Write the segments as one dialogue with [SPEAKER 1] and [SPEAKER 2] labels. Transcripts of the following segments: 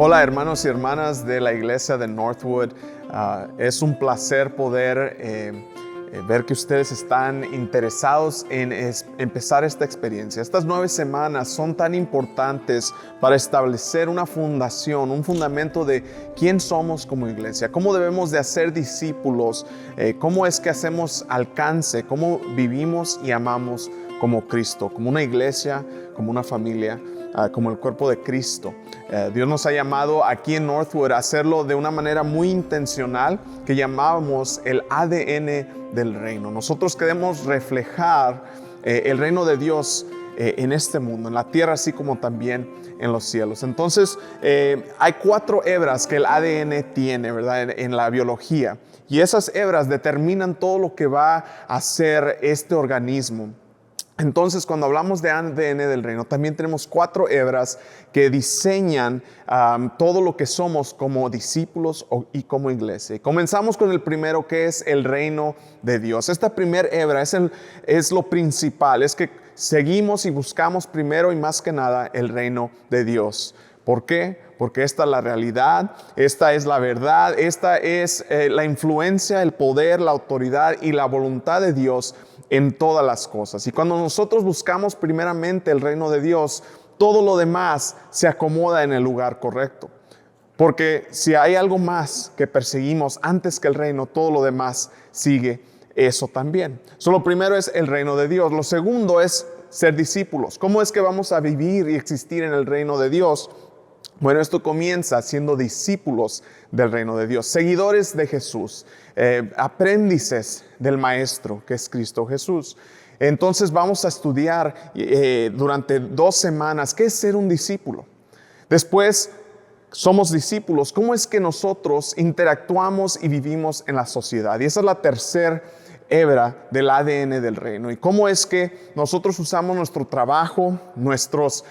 [SPEAKER 1] Hola hermanos y hermanas de la iglesia de Northwood. Es un placer poder ver que ustedes están interesados en empezar esta experiencia. Estas 9 semanas son tan importantes para establecer una fundación, un fundamento de quién somos como iglesia, cómo debemos de hacer discípulos, cómo es que hacemos alcance, cómo vivimos y amamos como Cristo, como una iglesia, como una familia, como el cuerpo de Cristo. Dios nos ha llamado aquí en Northwood a hacerlo de una manera muy intencional que llamamos el ADN del reino. Nosotros queremos reflejar el reino de Dios en este mundo, en la tierra, así como también en los cielos. Entonces, hay 4 hebras que el ADN tiene, ¿verdad? En la biología. Y esas hebras determinan todo lo que va a hacer este organismo. Entonces, cuando hablamos de ADN del reino, también tenemos 4 hebras que diseñan todo lo que somos como discípulos y como iglesia. Y comenzamos con el primero, que es el reino de Dios. Esta primera hebra es lo principal, es que seguimos y buscamos primero y más que nada el reino de Dios. ¿Por qué? Porque esta es la realidad, esta es la verdad, esta es la influencia, el poder, la autoridad y la voluntad de Dios en todas las cosas. Y cuando nosotros buscamos primeramente el reino de Dios, todo lo demás se acomoda en el lugar correcto. Porque si hay algo más que perseguimos antes que el reino, todo lo demás sigue eso también. Lo primero es el reino de Dios. Lo segundo es ser discípulos. ¿Cómo es que vamos a vivir y existir en el reino de Dios? Bueno, esto comienza siendo discípulos del reino de Dios, seguidores de Jesús, aprendices del Maestro, que es Cristo Jesús. Entonces vamos a estudiar durante 2 semanas qué es ser un discípulo. Después, somos discípulos, cómo es que nosotros interactuamos y vivimos en la sociedad. Y esa es la tercera hebra del ADN del reino. Y cómo es que nosotros usamos nuestro trabajo, nuestras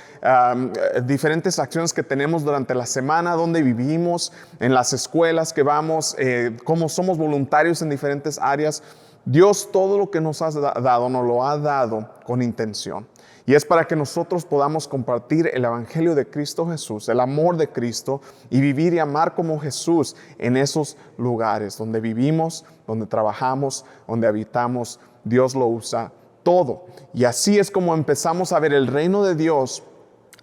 [SPEAKER 1] diferentes acciones que tenemos durante la semana, donde vivimos, en las escuelas que vamos, cómo somos voluntarios en diferentes áreas. Dios todo lo que nos ha dado, nos lo ha dado con intención. Y es para que nosotros podamos compartir el evangelio de Cristo Jesús, el amor de Cristo, y vivir y amar como Jesús en esos lugares donde vivimos, donde trabajamos, donde habitamos. Dios lo usa todo. Y así es como empezamos a ver el reino de Dios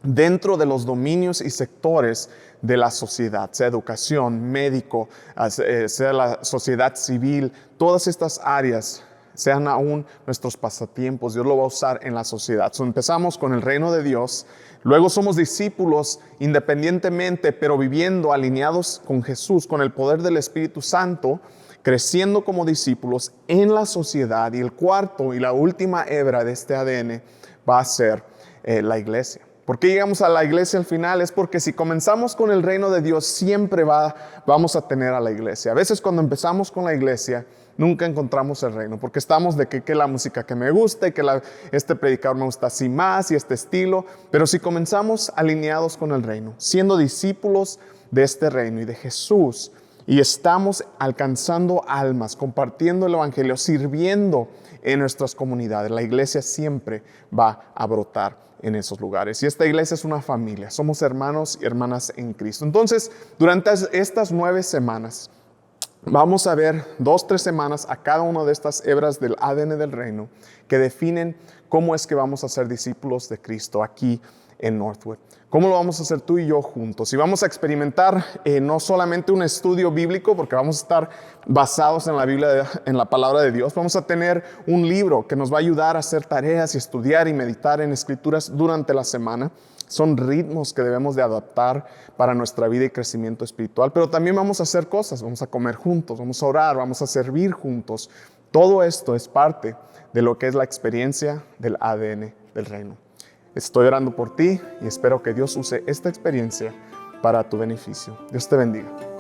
[SPEAKER 1] dentro de los dominios y sectores de la sociedad, sea educación, médico, sea la sociedad civil, todas estas áreas, sean aún nuestros pasatiempos, Dios lo va a usar en la sociedad. Empezamos con el reino de Dios, luego somos discípulos independientemente, pero viviendo alineados con Jesús, con el poder del Espíritu Santo, creciendo como discípulos en la sociedad. Y el cuarto y la última hebra de este ADN va a ser la iglesia. ¿Por qué llegamos a la iglesia al final? Es porque si comenzamos con el reino de Dios, siempre vamos a tener a la iglesia. A veces cuando empezamos con la iglesia, nunca encontramos el reino, porque estamos de que la música que me gusta y que este predicador me gusta así más y este estilo. Pero si comenzamos alineados con el reino, siendo discípulos de este reino y de Jesús, y estamos alcanzando almas, compartiendo el evangelio, sirviendo en nuestras comunidades, la iglesia siempre va a brotar en esos lugares. Y esta iglesia es una familia, somos hermanos y hermanas en Cristo. Entonces, durante estas 9 semanas, vamos a ver 2-3 semanas a cada una de estas hebras del ADN del reino que definen cómo es que vamos a ser discípulos de Cristo aquí en Northwood. ¿Cómo lo vamos a hacer tú y yo juntos? Y vamos a experimentar no solamente un estudio bíblico, porque vamos a estar basados en la Biblia, en la palabra de Dios. Vamos a tener un libro que nos va a ayudar a hacer tareas y estudiar y meditar en escrituras durante la semana. Son ritmos que debemos de adaptar para nuestra vida y crecimiento espiritual. Pero también vamos a hacer cosas, vamos a comer juntos, vamos a orar, vamos a servir juntos. Todo esto es parte de lo que es la experiencia del ADN del reino. Estoy orando por ti y espero que Dios use esta experiencia para tu beneficio. Dios te bendiga.